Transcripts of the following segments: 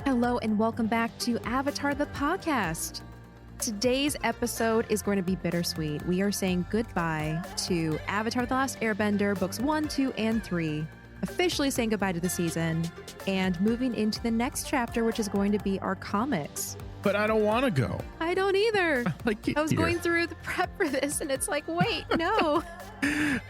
Hello and welcome back to Avatar the Podcast. Today's episode is going to be bittersweet. We are saying goodbye to Avatar The Last Airbender, books 1, 2, and 3, officially saying goodbye to the season, and moving into the next chapter, which is going to be our comics. But I don't want to go. I don't either. I was here. going through the prep for this, and it's like, wait, no,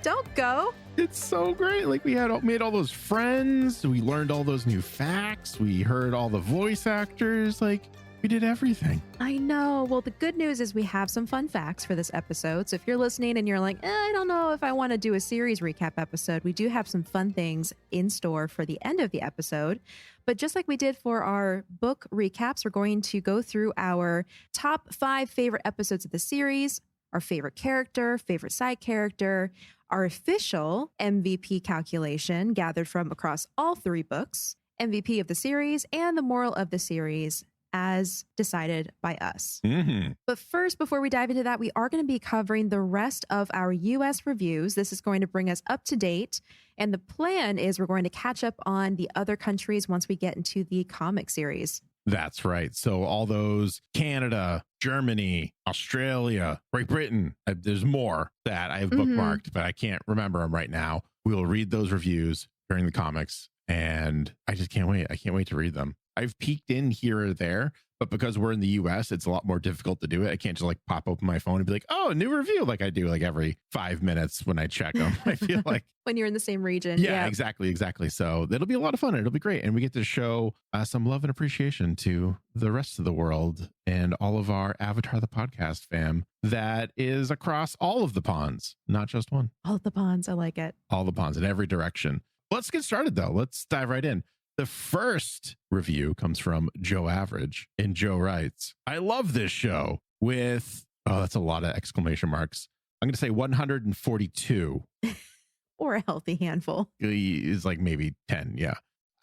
don't go. It's so great. Like we had made all those friends. We learned all those new facts. We heard all the voice actors. Like we did everything. I know. Well, the good news is we have some fun facts for this episode. So if you're listening and you're like, I don't know if I want to do a series recap episode, we do have some fun things in store for the end of the episode. But just like we did for our book recaps, we're going to go through our top 5 favorite episodes of the series, our favorite character, favorite side character, our official MVP calculation gathered from across all 3 books, MVP of the series, and the moral of the series as decided by us. Mm-hmm. But first, before we dive into that, we are going to be covering the rest of our US reviews. This is going to bring us up to date. And the plan is we're going to catch up on the other countries once we get into the comic series. That's right. So all those Canada, Germany, Australia, Great Britain, there's more that I have bookmarked, but I can't remember them right now. We'll read those reviews during the comics, and I just can't wait. I can't wait to read them. I've peeked in here or there, but because we're in the US, it's a lot more difficult to do it. I can't just like pop open my phone and be like, oh, new review, like I do like every 5 minutes when I check them. I feel like when you're in the same region. Yeah, exactly. So it'll be a lot of fun. It'll be great. And we get to show some love and appreciation to the rest of the world and all of our Avatar the Podcast fam that is across all of the ponds, not just one. All of the ponds. I like it. All the ponds in every direction. Let's get started though. Let's dive right in. The first review comes from Joe Average, and Joe writes, I love this show with, that's a lot of exclamation marks. I'm going to say 142. Or a healthy handful. Is like maybe 10. Yeah.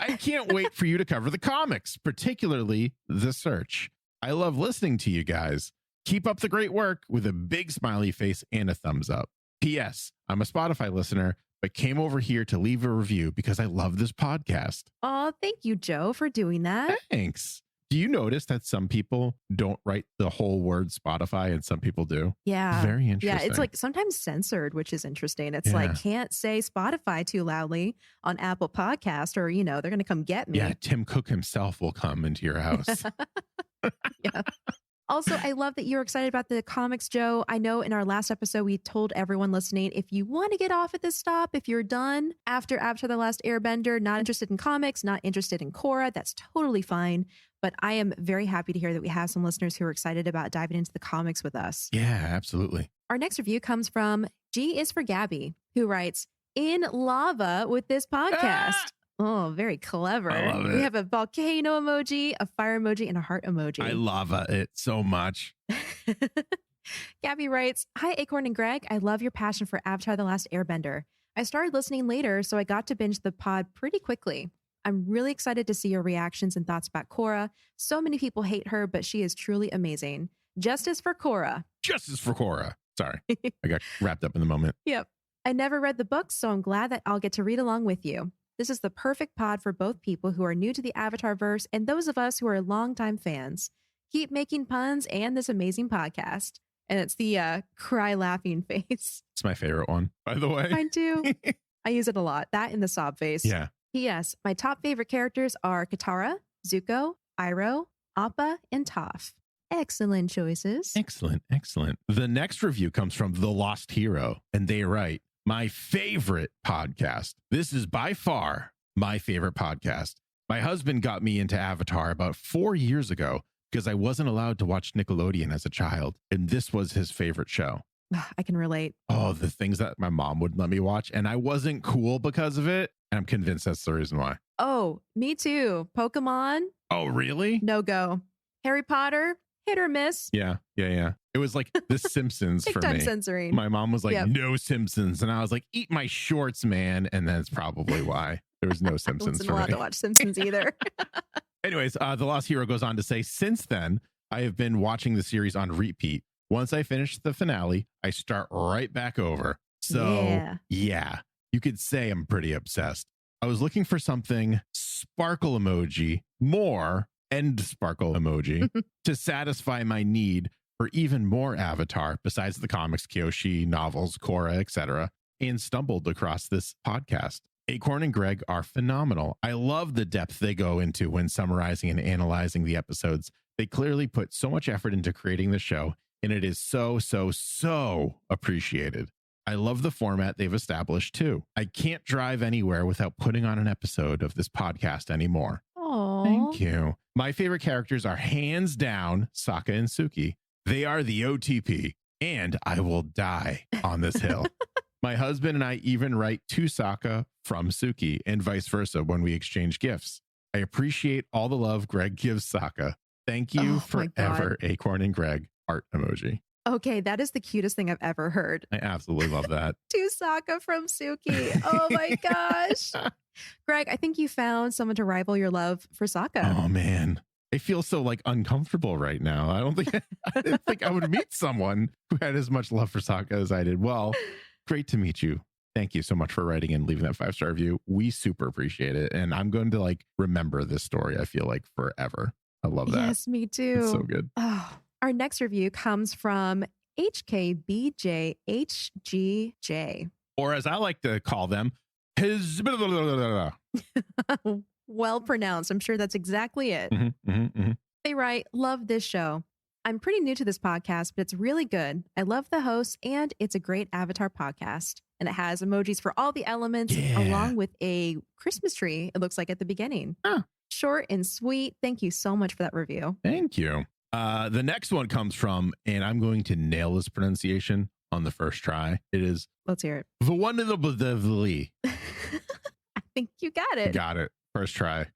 I can't wait for you to cover the comics, particularly The Search. I love listening to you guys. Keep up the great work with a big smiley face and a thumbs up. P.S. I'm a Spotify listener, but came over here to leave a review because I love this podcast. Oh, thank you, Joe, for doing that. Thanks. Do you notice that some people don't write the whole word Spotify and some people do? Yeah. Very interesting. Yeah, it's like sometimes censored, which is interesting. It's like, can't say Spotify too loudly on Apple Podcast or, they're going to come get me. Yeah, Tim Cook himself will come into your house. Yeah. Also, I love that you're excited about the comics, Joe. I know in our last episode, we told everyone listening, if you want to get off at this stop, if you're done after Avatar The Last Airbender, not interested in comics, not interested in Korra, that's totally fine. But I am very happy to hear that we have some listeners who are excited about diving into the comics with us. Yeah, absolutely. Our next review comes from G is for Gabby, who writes, in lava with this podcast. Oh, very clever. I love it. We have a volcano emoji, a fire emoji, and a heart emoji. I love it so much. Gabby writes, hi, Acorn and Greg. I love your passion for Avatar The Last Airbender. I started listening later, so I got to binge the pod pretty quickly. I'm really excited to see your reactions and thoughts about Korra. So many people hate her, but she is truly amazing. Justice for Korra. Justice for Korra. Sorry, I got wrapped up in the moment. Yep. I never read the books, so I'm glad that I'll get to read along with you. This is the perfect pod for both people who are new to the Avatar verse and those of us who are longtime fans. Keep making puns and this amazing podcast. And it's the cry laughing face. It's my favorite one, by the way. Mine too. I use it a lot. That and the sob face. Yeah. P.S. My top favorite characters are Katara, Zuko, Iroh, Appa, and Toph. Excellent choices. Excellent. The next review comes from The Lost Hero, and they write, my favorite podcast. This is by far my favorite podcast. My husband got me into Avatar about 4 years ago because I wasn't allowed to watch Nickelodeon as a child, and this was his favorite show. I can relate. Oh, the things that my mom wouldn't let me watch, and I wasn't cool because of it, and I'm convinced that's the reason why. Oh, me too. Pokemon? Oh, really? No go. Harry Potter? Hit or miss. Yeah. It was like The Simpsons for me. Censoring. My mom was like, no Simpsons. And I was like, eat my shorts, man. And that's probably why there was no Simpsons for me. I wasn't allowed to watch Simpsons either. Anyways, The Lost Hero goes on to say, since then, I have been watching the series on repeat. Once I finish the finale, I start right back over. So yeah, you could say I'm pretty obsessed. I was looking for something sparkle emoji more end sparkle emoji to satisfy my need for even more Avatar besides the comics, Kyoshi, novels, Korra, etc., and stumbled across this podcast. Acorn and Greg are phenomenal. I love the depth they go into when summarizing and analyzing the episodes. They clearly put so much effort into creating the show, and it is so appreciated. I love the format they've established too. I can't drive anywhere without putting on an episode of this podcast anymore. Oh, thank you. My favorite characters are hands down Sokka and Suki. They are the OTP, and I will die on this hill. My husband and I even write to Sokka from Suki and vice versa when we exchange gifts. I appreciate all the love Greg gives Sokka. Thank you forever, Acorn and Greg. Heart emoji. Okay, that is the cutest thing I've ever heard. I absolutely love that. To Sokka from Suki. Oh my gosh. Greg, I think you found someone to rival your love for Sokka. Oh man. I feel so like uncomfortable right now. I didn't think I would meet someone who had as much love for Sokka as I did. Well, great to meet you. Thank you so much for writing and leaving that 5-star review. We super appreciate it. And I'm going to like remember this story, I feel like forever. I love that. Yes, me too. It's so good. Oh, our next review comes from HKBJHGJ. Or as I like to call them, his. Well pronounced. I'm sure that's exactly it. They write, love this show. I'm pretty new to this podcast, but it's really good. I love the host, and it's a great Avatar podcast. And it has emojis for all the elements, along with a Christmas tree, it looks like at the beginning. Short and sweet. Thank you so much for that review. Thank you. The next one comes from, and I'm going to nail this pronunciation on the first try. It is. Let's hear it. The one of the I think you got it. Got it. First try.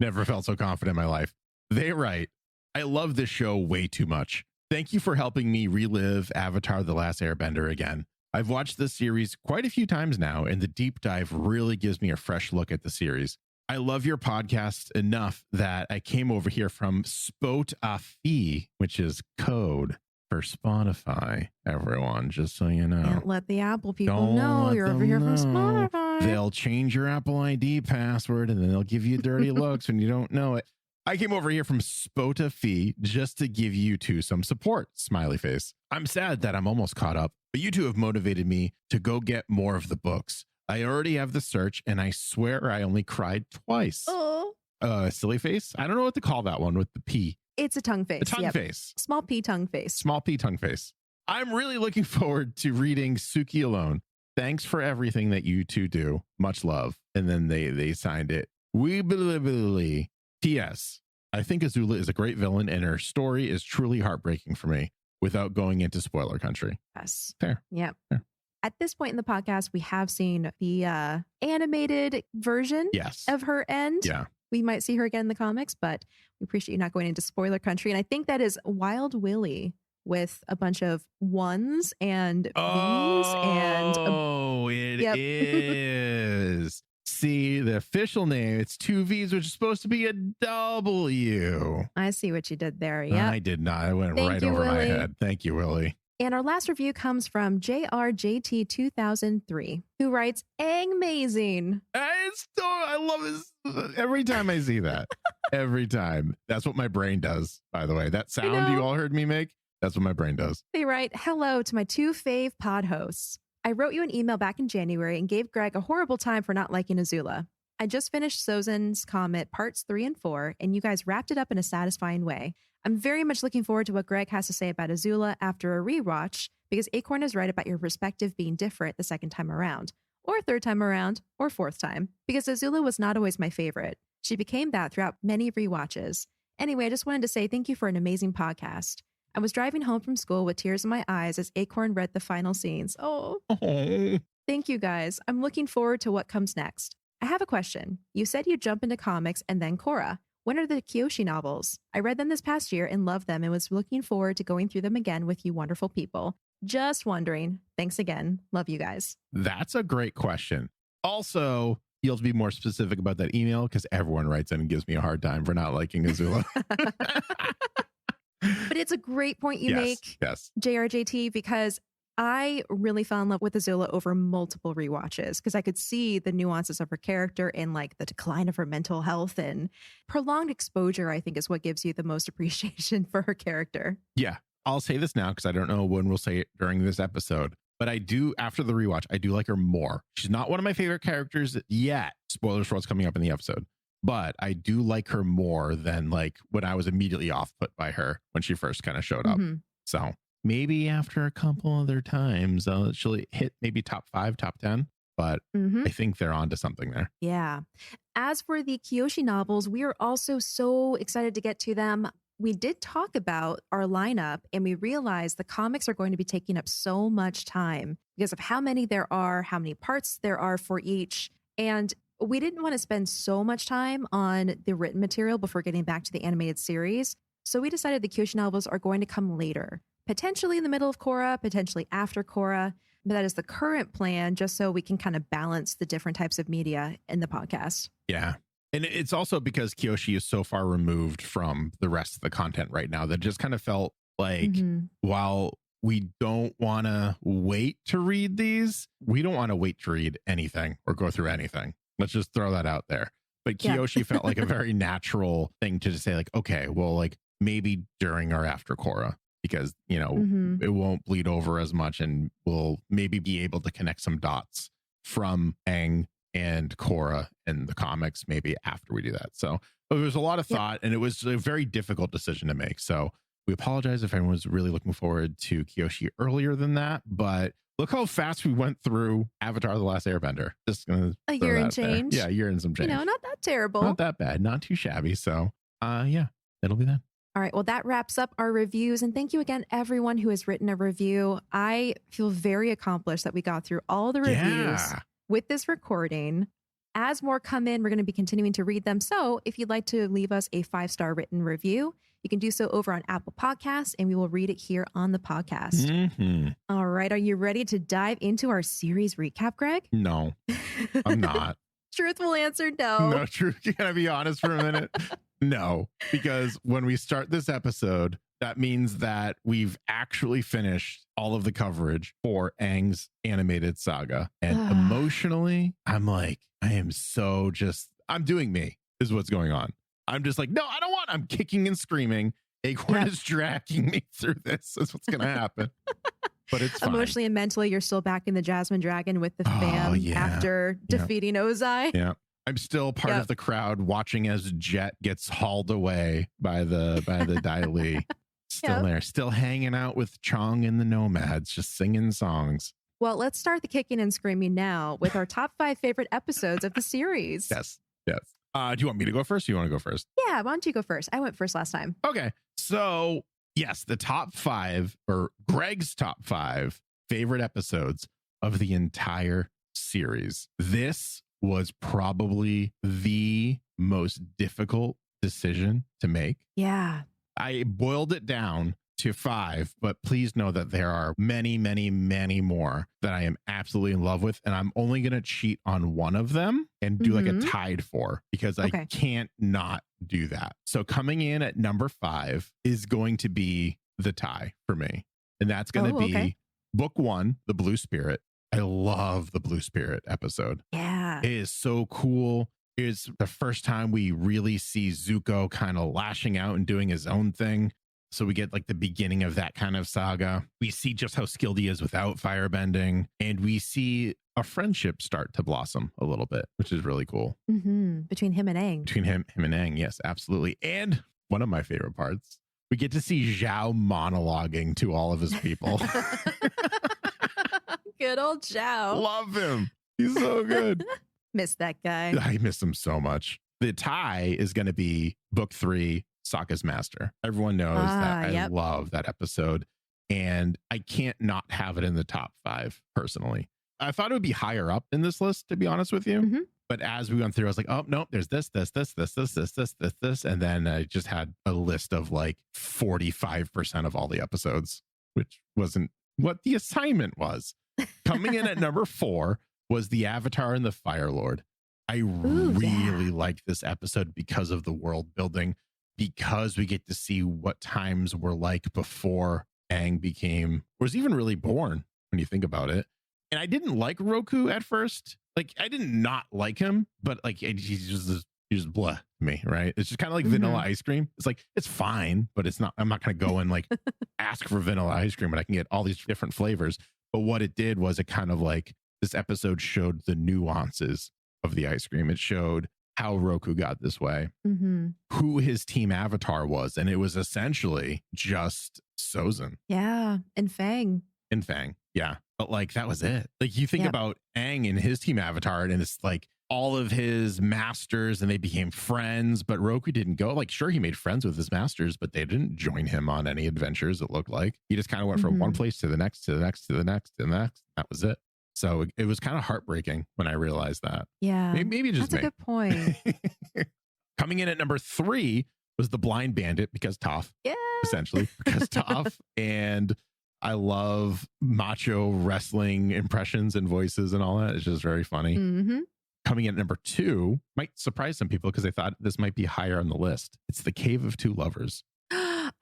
Never felt so confident in my life. They write, I love this show way too much. Thank you for helping me relive Avatar: The Last Airbender again. I've watched this series quite a few times now, and the deep dive really gives me a fresh look at the series. I love your podcast enough that I came over here from Spotify, which is code for Spotify, everyone, just so you know. Can't let the Apple people know you're over here from Spotify. They'll change your Apple ID password, and then they'll give you dirty looks when you don't know it. I came over here from Spotify just to give you two some support, smiley face. I'm sad that I'm almost caught up, but you two have motivated me to go get more of the books. I already have the search, and I swear I only cried twice. Oh. Silly face? I don't know what to call that one with the P. It's a tongue face. A tongue face. Small P tongue face. Small P tongue face. I'm really looking forward to reading Suki alone. Thanks for everything that you two do. Much love. And then they signed it. We believe. P.S. I think Azula is a great villain, and her story is truly heartbreaking for me without going into spoiler country. Yes. Fair. Yeah. Fair. At this point in the podcast, we have seen the animated version of her end. Yeah. We might see her again in the comics, but we appreciate you not going into spoiler country. And I think that is Wild Willie with a bunch of ones and V's and... Oh, it is. See, the official name, it's two V's, which is supposed to be a W. I see what you did there. Yeah. I did not. I went right over my head. Thank you, Willie. And our last review comes from JRJT2003, who writes, amazing. I love this. Every time I see that. Every time. That's what my brain does, by the way. That sound you all heard me make, that's what my brain does. They write, hello to my two fave pod hosts. I wrote you an email back in January and gave Greg a horrible time for not liking Azula. I just finished Sozin's Comet parts 3 and 4, and you guys wrapped it up in a satisfying way. I'm very much looking forward to what Greg has to say about Azula after a rewatch, because Acorn is right about your perspective being different the second time around, or third time around, or fourth time, because Azula was not always my favorite. She became that throughout many rewatches. Anyway, I just wanted to say thank you for an amazing podcast. I was driving home from school with tears in my eyes as Acorn read the final scenes. Oh. Thank you, guys. I'm looking forward to what comes next. I have a question. You said you'd jump into comics and then Korra. When are the Kyoshi novels? I read them this past year and loved them and was looking forward to going through them again with you wonderful people. Just wondering. Thanks again. Love you guys. That's a great question. Also, you'll have to be more specific about that email because everyone writes in and gives me a hard time for not liking Azula. But it's a great point you make, yes. JRJT, because I really fell in love with Azula over multiple rewatches because I could see the nuances of her character and like the decline of her mental health, and prolonged exposure, I think, is what gives you the most appreciation for her character. Yeah. I'll say this now because I don't know when we'll say it during this episode, but I do, after the rewatch, I do like her more. She's not one of my favorite characters yet. Spoilers for what's coming up in the episode. But I do like her more than like when I was immediately off put by her when she first kind of showed up. So maybe after a couple other times, she'll hit maybe top 5, top 10. But I think they're onto something there. Yeah. As for the Kyoshi novels, we are also so excited to get to them. We did talk about our lineup and we realized the comics are going to be taking up so much time because of how many there are, how many parts there are for each. And we didn't want to spend so much time on the written material before getting back to the animated series. So we decided the Kyoshi novels are going to come later, potentially in the middle of Korra, potentially after Korra. But that is the current plan, just so we can kind of balance the different types of media in the podcast. Yeah. And it's also because Kyoshi is so far removed from the rest of the content right now that just kind of felt like while we don't want to wait to read these, we don't want to wait to read anything or go through anything. Let's just throw that out there. But Kyoshi felt like a very natural thing to just say like, okay, well, like maybe during or after Korra, because, you know, it won't bleed over as much and we'll maybe be able to connect some dots from Aang and Korra and the comics maybe after we do that. So there was a lot of thought and it was a very difficult decision to make. So we apologize if anyone was really looking forward to Kyoshi earlier than that, but look how fast we went through Avatar: The Last Airbender. Just gonna a year and change. Yeah, a year and some change. You know, not that terrible. Not that bad. Not too shabby. So yeah, it'll be that. All right. Well, that wraps up our reviews. And thank you again, everyone who has written a review. I feel very accomplished that we got through all the reviews with this recording. As more come in, we're going to be continuing to read them. So if you'd like to leave us a 5-star written review, you can do so over on Apple Podcasts, and we will read it here on the podcast. All right. Are you ready to dive into our series recap, Greg? No, I'm not. Truthful answer, no. No, truth. Can I be honest for a minute? No, because when we start this episode, that means that we've actually finished all of the coverage for Aang's animated saga. And emotionally, I'm like, I'm doing me is what's going on. I'm just like, no, I don't want, I'm kicking and screaming. Acorn is dragging me through this. That's what's going to happen. But it's fine. Emotionally and mentally, you're still back in the Jasmine Dragon with the fam after defeating Ozai. Yeah. I'm still part of the crowd watching as Jet gets hauled away by the Dai Li. Still there, still hanging out with Chong and the Nomads, just singing songs. Well, let's start the kicking and screaming now with our top 5 favorite episodes of the series. Yes. Do you want me to go first? Or you want to go first? Yeah, why don't you go first? I went first last time. Okay. So yes, the top 5, or Greg's top 5 favorite episodes of the entire series. This was probably the most difficult decision to make. Yeah. I boiled it down to 5, but please know that there are many, many, many more that I am absolutely in love with. And I'm only going to cheat on one of them and do like a tied for, because I can't not do that. So coming in at number 5 is going to be the tie for me. And that's going to be book 1, The Blue Spirit. I love the Blue Spirit episode. Yeah. It is so cool. It's the first time we really see Zuko kind of lashing out and doing his own thing. So we get like the beginning of that kind of saga. We see just how skilled he is without firebending. And we see a friendship start to blossom a little bit, which is really cool. Between him and Aang. Between him and Aang. Yes, absolutely. And one of my favorite parts, we get to see Zhao monologuing to all of his people. Good old Zhao. Love him. He's so good. Miss that guy. I miss him so much. The tie is going to be book 3, Sokka's Master. Everyone knows that I love that episode, and I can't not have it in the top 5 personally. I thought it would be higher up in this list, to be honest with you. But as we went through, I was like, oh, no, there's this. And then I just had a list of like 45% of all the episodes, which wasn't what the assignment was. Coming in at number 4 was the Avatar and the Fire Lord. I really like this episode because of the world building, because we get to see what times were like before Aang was even really born when you think about it. And I didn't like Roku at first. Like, I did not like him, but like he's just blah to me, right? It's just kind of like vanilla ice cream. It's like, it's fine, but it's not, I'm not going to go and like ask for vanilla ice cream, but I can get all these different flavors. But what it did was it kind of like, this episode showed the nuances of the ice cream. It showed how Roku got this way, who his team avatar was. And it was essentially just Sozin. Yeah. And Fang. Yeah. But like, that was it. Like, you think about Aang and his team avatar, and it's like all of his masters, and they became friends, but Roku didn't go. Like, sure, he made friends with his masters, but they didn't join him on any adventures, it looked like. He just kind of went from one place to the next, to the next, to the next, to the next. That was it. So it was kind of heartbreaking when I realized that. Yeah. Maybe just That's a good point. Coming in at number 3 was the Blind Bandit, because Toph. Yeah. Essentially, because Toph. And I love macho wrestling impressions and voices and all that. It's just very funny. Coming in at number 2 might surprise some people because they thought this might be higher on the list. It's the Cave of Two Lovers.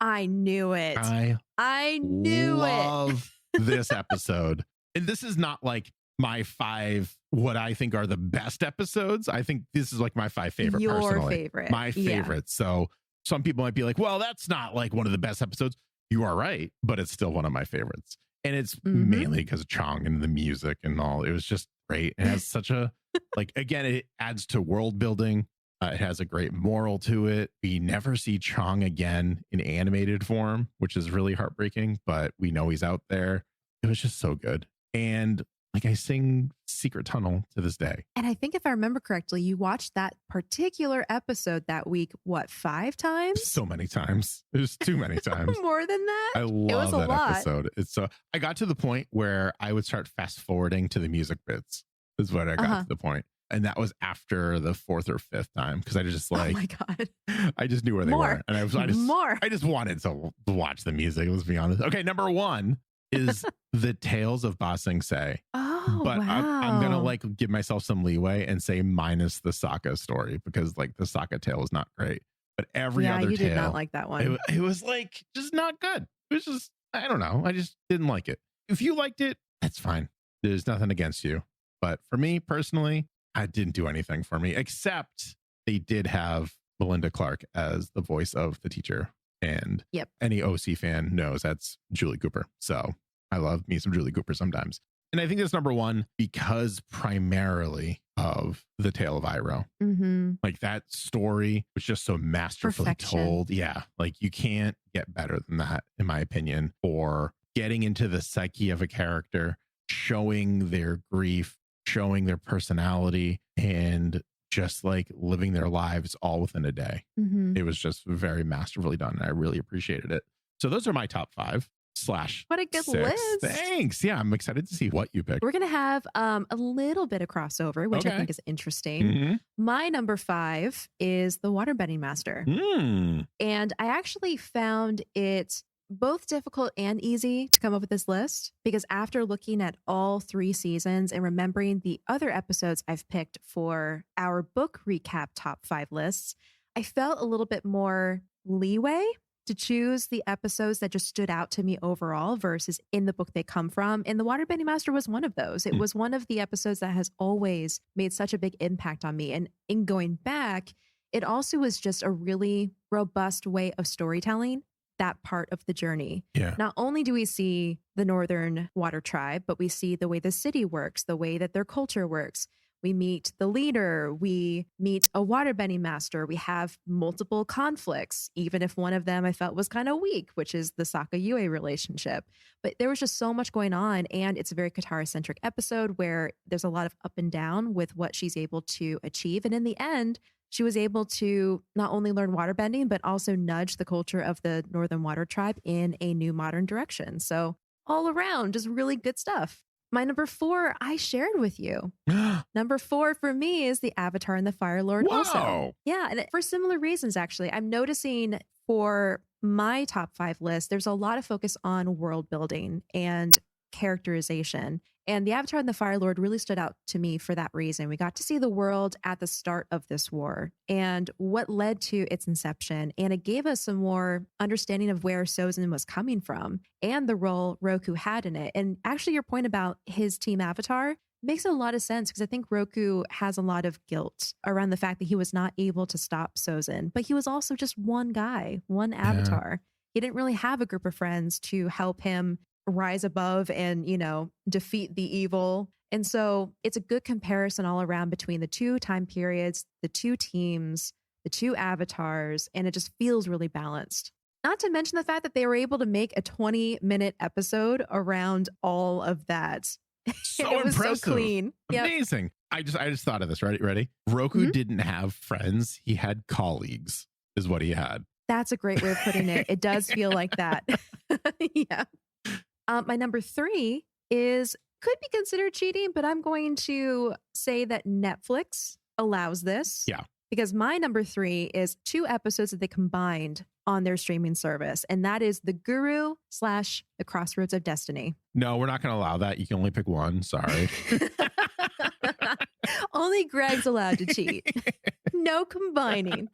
I knew it. I love this episode. And this is not like my 5, what I think are the best episodes. I think this is like my 5 favorite. Your personally. favorite. My favorite. Yeah. So some people might be like, well, that's not like one of the best episodes. You are right, but it's still one of my favorites. And it's mainly because of Chong and the music and all. It was just great. It has such a, like, again, it adds to world building. It has a great moral to it. We never see Chong again in animated form, which is really heartbreaking, but we know he's out there. It was just so good. And like, I sing Secret Tunnel to this day. And I think if I remember correctly, you watched that particular episode that week, what, 5 times? So many times. It was too many times. More than that? I love that episode. It's so, I got to the point where I would start fast forwarding to the music bits. Is what I got to the point. And that was after the 4th or 5th time, because I just like, oh my God, I just knew where they were. And I just wanted to watch the music. Let's be honest. Okay, number 1 is the Tales of Ba Sing Se. Oh, but wow. I'm gonna like give myself some leeway and say minus the Sokka story, because like the Sokka tale is not great. But every other you tale, did not like that one. It was like just not good. It was just, I don't know. I just didn't like it. If you liked it, that's fine. There's nothing against you. But for me personally, it didn't do anything for me, except they did have Melinda Clark as the voice of the teacher. And any OC fan knows that's Julie Cooper. So I love me some Julie Cooper sometimes. And I think that's number 1 because primarily of the Tale of Iroh. Like, that story was just so masterfully told. Yeah. Like, you can't get better than that, in my opinion, for getting into the psyche of a character, showing their grief, showing their personality, and just like living their lives all within a day. It was just very masterfully done. And I really appreciated it. So those are my top 5 / what a good 6. list. Thanks. Yeah, I'm excited to see what you picked. We're going to have a little bit of crossover, which I think is interesting. My number 5 is the Waterbending Master. And I actually found it both difficult and easy to come up with this list, because after looking at all 3 seasons and remembering the other episodes I've picked for our book recap top 5 lists, I felt a little bit more leeway to choose the episodes that just stood out to me overall versus in the book they come from. And the Waterbending Master was one of those. It was one of the episodes that has always made such a big impact on me. And in going back, it also was just a really robust way of storytelling that part of the journey. Yeah. Not only do we see the Northern Water Tribe, but we see the way the city works, the way that their culture works. We meet the leader, we meet a waterbending master, we have multiple conflicts, even if one of them I felt was kind of weak, which is the Sokka Yue relationship. But there was just so much going on, and it's a very Katara-centric episode where there's a lot of up and down with what she's able to achieve. And in the end, she was able to not only learn waterbending, but also nudge the culture of the Northern Water Tribe in a new modern direction. So all around, just really good stuff. My number 4, I shared with you. Number 4 for me is the Avatar and the Fire Lord. Whoa. Also. Yeah, and for similar reasons, actually. I'm noticing for my top 5 list, there's a lot of focus on world building and characterization. And the Avatar and the Fire Lord really stood out to me for that reason. We got to see the world at the start of this war and what led to its inception. And it gave us some more understanding of where Sozin was coming from and the role Roku had in it. And actually, your point about his team Avatar makes a lot of sense because I think Roku has a lot of guilt around the fact that he was not able to stop Sozin, but he was also just one guy, one Avatar. He didn't really have a group of friends to help him rise above and, defeat the evil. And so it's a good comparison all around between the two time periods, the two teams, the two avatars, and it just feels really balanced. Not to mention the fact that they were able to make a 20-minute episode around all of that. So it was impressive. So clean. Amazing. Yep. I just thought of this. Ready? Roku didn't have friends. He had colleagues is what he had. That's a great way of putting it. It does feel like that. Yeah. My number 3 could be considered cheating, but I'm going to say that Netflix allows this. Yeah. Because my number 3 is 2 episodes that they combined on their streaming service. And that is The Guru / The Crossroads of Destiny. No, we're not going to allow that. You can only pick one. Sorry. Only Greg's allowed to cheat. No combining.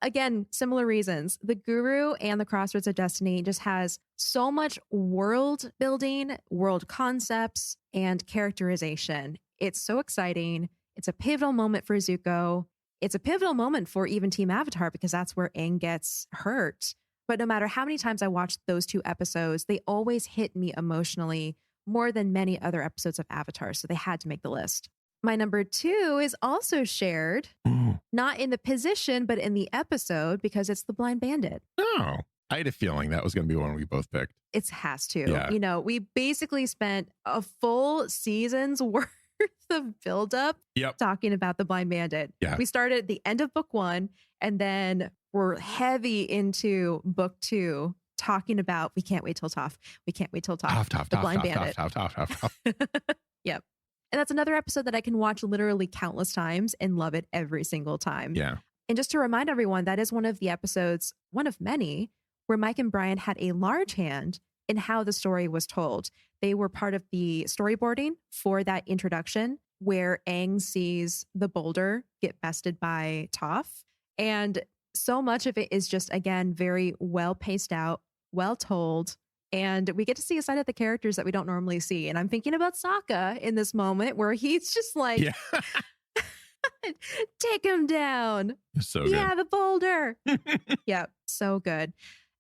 Again, similar reasons. The Guru and The Crossroads of Destiny just has so much world building, world concepts, and characterization. It's so exciting. It's a pivotal moment for Zuko. It's a pivotal moment for even Team Avatar because that's where Aang gets hurt. But no matter how many times I watched those 2 episodes, they always hit me emotionally more than many other episodes of Avatar. So they had to make the list. My number 2 is also shared, not in the position, but in the episode because it's The Blind Bandit. Oh, I had a feeling that was going to be one we both picked. It has to. Yeah. We basically spent a full season's worth of buildup talking about The Blind Bandit. Yeah. We started at the end of book 1 and then we're heavy into book 2 talking about We Can't Wait Till Toph. We Can't Wait Till Toph. The Blind Bandit. Yep. And that's another episode that I can watch literally countless times and love it every single time. Yeah. And just to remind everyone, that is one of the episodes, one of many, where Mike and Brian had a large hand in how the story was told. They were part of the storyboarding for that introduction where Aang sees the boulder get bested by Toph. And so much of it is just, again, very well paced out, well told. And we get to see a side of the characters that we don't normally see. And I'm thinking about Sokka in this moment where he's just like, take him down. So good. Yeah, the boulder. Yeah, so good.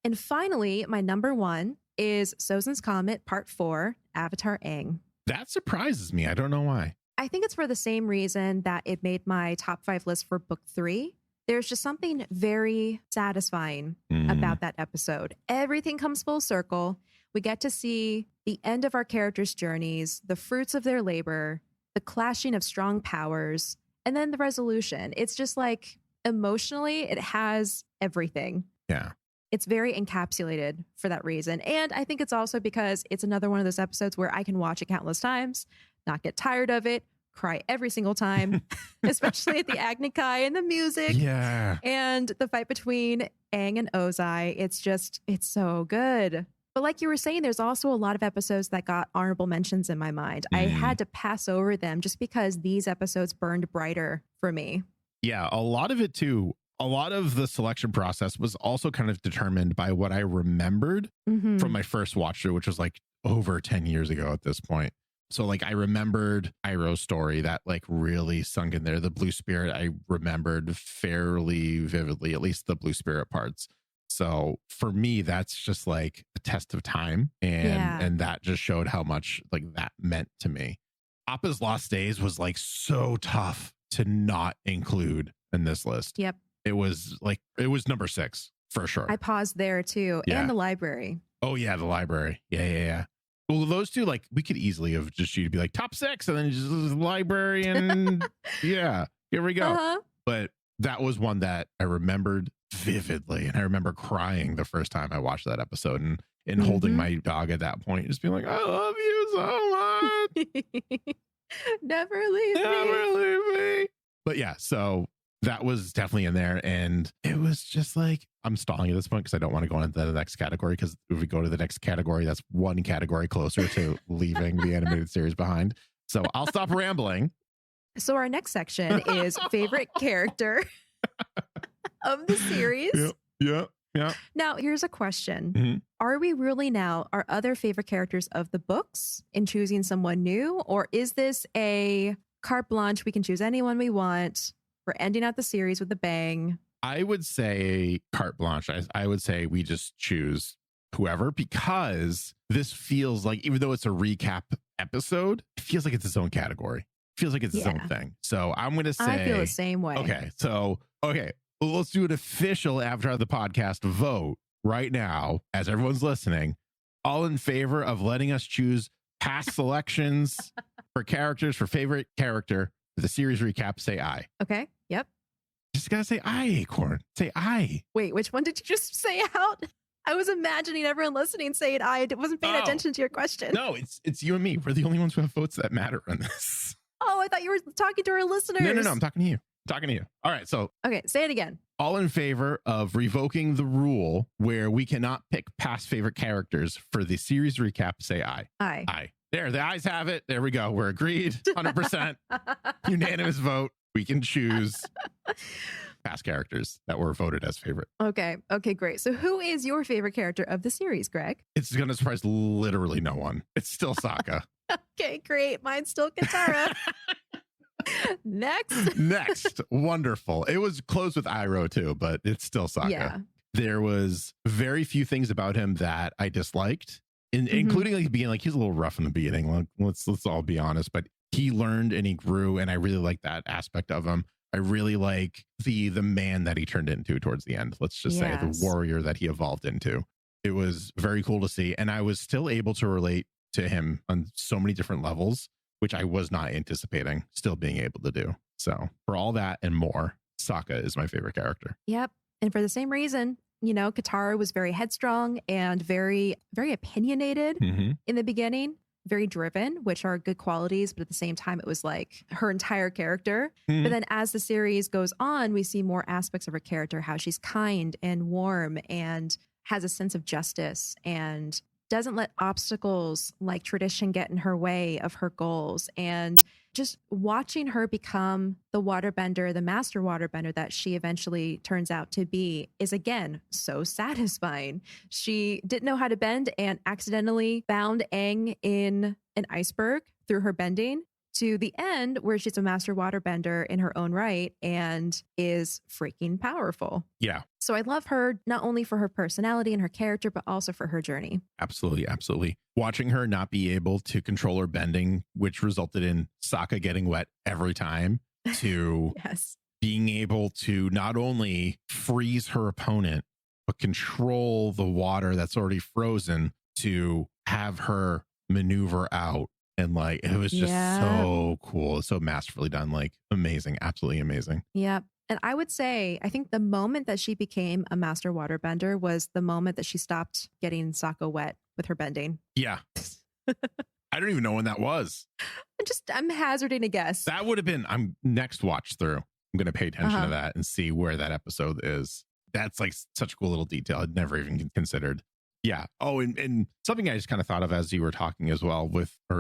And finally, my number 1 is Sozin's Comet Part 4, Avatar Aang. That surprises me. I don't know why. I think it's for the same reason that it made my top 5 list for book 3. There's just something very satisfying about that episode. Everything comes full circle. We get to see the end of our characters' journeys, the fruits of their labor, the clashing of strong powers, and then the resolution. It's just like emotionally, it has everything. Yeah. It's very encapsulated for that reason. And I think it's also because it's another one of those episodes where I can watch it countless times, not get tired of it, cry every single time, especially at the Agni Kai and the music. Yeah. And the fight between Aang and Ozai. It's so good. But like you were saying, there's also a lot of episodes that got honorable mentions in my mind. I had to pass over them just because these episodes burned brighter for me. Yeah, a lot of it too. A lot of the selection process was also kind of determined by what I remembered from my first watch through, which was like over 10 years ago at this point. So like I remembered Iroh's story that like really sunk in there. The Blue Spirit I remembered fairly vividly, at least the Blue Spirit parts. So for me, that's just like a test of time. And that just showed how much like that meant to me. Appa's Lost Days was like so tough to not include in this list. Yep. It was number 6 for sure. I paused there too. Yeah. And the library. Oh yeah. The library. Yeah. Well, those two, like we could easily have just you'd be like top 6 and then just library and yeah, here we go. But that was one that I remembered vividly. And I remember crying the first time I watched that episode and holding my dog at that point, just being like, I love you so much. Never leave me. Never leave me. But yeah, so that was definitely in there. And it was just like, I'm stalling at this point because I don't want to go into the next category, because if we go to the next category, that's one category closer to leaving the animated series behind. So I'll stop rambling. So our next section is favorite character of the series. Yeah. Now, here's a question. Mm-hmm. Are we ruling out our other favorite characters of the books in choosing someone new? Or is this a carte blanche? We can choose anyone we want. We're ending out the series with a bang. I would say carte blanche. I would say we just choose whoever, because this feels like, even though it's a recap episode, it feels like it's its own category. It feels like it's its own thing. So I'm going to say... I feel the same way. Okay. Well, let's do an official after the podcast vote right now, as everyone's listening. All in favor of letting us choose past selections for characters for favorite character for the series recap, say aye. Okay. Yep. Just gotta say aye, Acorn. Say aye. Wait, which one did you just say out? I was imagining everyone listening saying aye. I wasn't paying attention to your question. No, it's you and me. We're the only ones who have votes that matter on this. Oh, I thought you were talking to our listeners. No. I'm talking to you. All right. So, okay, say it again. All in favor of revoking the rule where we cannot pick past favorite characters for the series recap, say aye. Aye. There, the ayes have it. There we go. We're agreed. 100%. Unanimous vote. We can choose past characters that were voted as favorite. Okay, great. So who is your favorite character of the series, Greg? It's going to surprise literally no one. It's still Sokka. Okay, great. Mine's still Katara. Next. Wonderful. It was close with Iroh too, but it's still Sokka. Yeah. There was very few things about him that I disliked, including like being like, he's a little rough in the beginning. Like, let's all be honest, but he learned and he grew, and I really like that aspect of him. I really like the man that he turned into towards the end. Let's just say the warrior that he evolved into. It was very cool to see, and I was still able to relate to him on so many different levels, which I was not anticipating still being able to do. So for all that and more, Sokka is my favorite character. Yep. And for the same reason, Katara was very headstrong and very, very opinionated in the beginning, very driven, which are good qualities. But at the same time, it was like her entire character. But then as the series goes on, we see more aspects of her character, how she's kind and warm and has a sense of justice and doesn't let obstacles like tradition get in her way of her goals. And just watching her become the waterbender, the master waterbender that she eventually turns out to be, is again so satisfying. She didn't know how to bend and accidentally bound Aang in an iceberg through her bending, to the end where she's a master waterbender in her own right and is freaking powerful. Yeah. So I love her not only for her personality and her character, but also for her journey. Absolutely. Watching her not be able to control her bending, which resulted in Sokka getting wet every time, to being able to not only freeze her opponent, but control the water that's already frozen to have her maneuver out. And like, it was just so cool. So masterfully done. Like, amazing. Absolutely amazing. Yeah. And I would say, I think the moment that she became a master waterbender was the moment that she stopped getting Sokka wet with her bending. Yeah. I don't even know when that was. I'm hazarding a guess. That would have been, I'm next watch through. I'm going to pay attention to that and see where that episode is. That's like such a cool little detail I'd never even considered. Yeah. Oh, and something I just kind of thought of as you were talking as well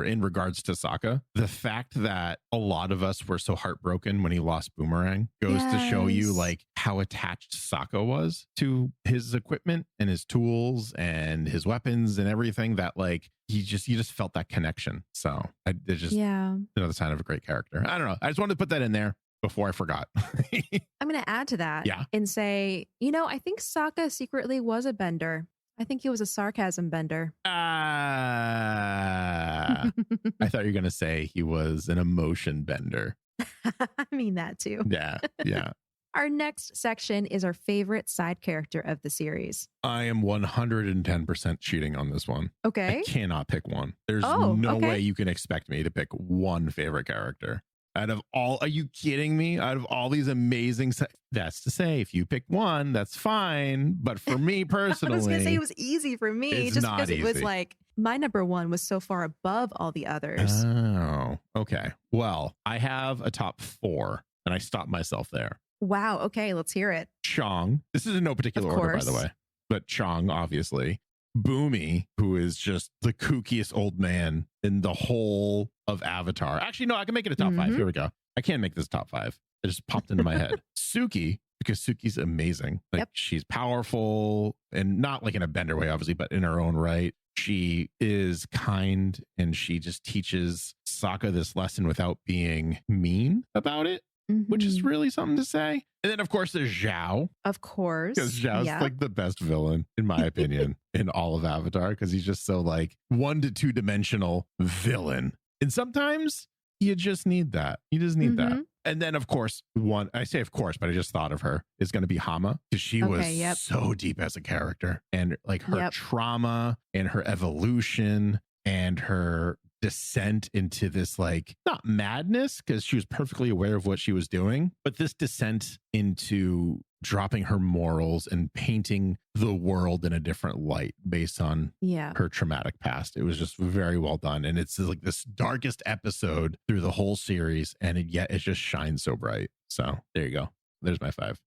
in regards to Sokka, the fact that a lot of us were so heartbroken when he lost Boomerang goes to show you like how attached Sokka was to his equipment and his tools and his weapons and everything, that like you just felt that connection. So it's just another sign of a great character. I don't know. I just wanted to put that in there before I forgot. I'm going to add to that and say, I think Sokka secretly was a bender. I think he was a sarcasm bender. I thought you were going to say he was an emotion bender. I mean that too. Yeah. Our next section is our favorite side character of the series. I am 110% cheating on this one. Okay. I cannot pick one. There's no way you can expect me to pick one favorite character. Out of all, are you kidding me? Out of all these amazing, that's to say, if you pick one, that's fine. But for me personally, I was going to say it was easy for me just because it was like my number one was so far above all the others. Oh, okay. Well, I have a top 4 and I stopped myself there. Wow. Okay, let's hear it. Chong. This is in no particular order, by the way, but Chong, obviously. Boomy, who is just the kookiest old man in the whole of Avatar. Actually, no, I can make it a top five. Here we go. I can't make this top five. It just popped into my head. Suki, because Suki's amazing. Like she's powerful and not like in a bender way, obviously, but in her own right. She is kind and she just teaches Sokka this lesson without being mean about it, which is really something to say. And then, of course, there's Zhao. Of course. Because Zhao's like the best villain, in my opinion, in all of Avatar, because he's just so like 1 to 2 dimensional villain. And sometimes you just need that. You just need that. And then, of course, I say of course, but I just thought of her, is going to be Hama, because she was so deep as a character. And like her trauma and her evolution and her descent into this, like, not madness, because she was perfectly aware of what she was doing, but this descent into dropping her morals and painting the world in a different light based on her traumatic past. It was just very well done. And it's like this darkest episode through the whole series, and yet it just shines so bright. So there you go. There's my 5.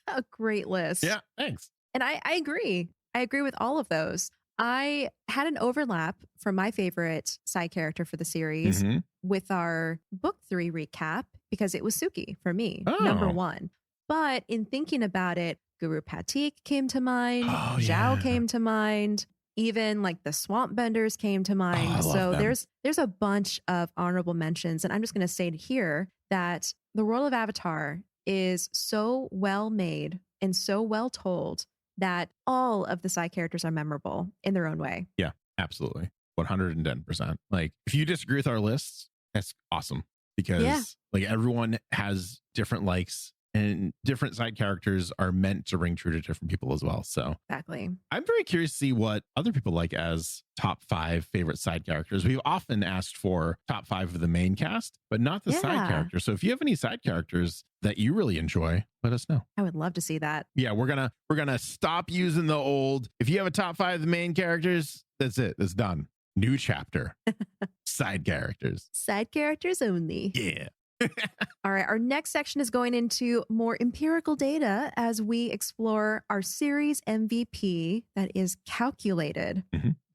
A great list. Yeah, thanks. And I agree. I agree with all of those. I had an overlap from my favorite side character for the series with our book 3 recap, because it was Suki for me, number 1. But in thinking about it, Guru Patik came to mind, Zhao came to mind, even like the Swamp Benders came to mind. So there's a bunch of honorable mentions. And I'm just going to say here that the world of Avatar is so well made and so well told that all of the side characters are memorable in their own way. Yeah, absolutely. 110%. Like, if you disagree with our lists, that's awesome, because like everyone has different likes, and different side characters are meant to ring true to different people as well. So exactly. I'm very curious to see what other people like as top 5 favorite side characters. We've often asked for top 5 of the main cast, but not the side characters. So if you have any side characters that you really enjoy, let us know. I would love to see that. Yeah, we're gonna stop using the old, if you have a top 5 of the main characters, that's it. That's done. New chapter. Side characters. Side characters only. Yeah. All right. Our next section is going into more empirical data as we explore our series MVP that is calculated.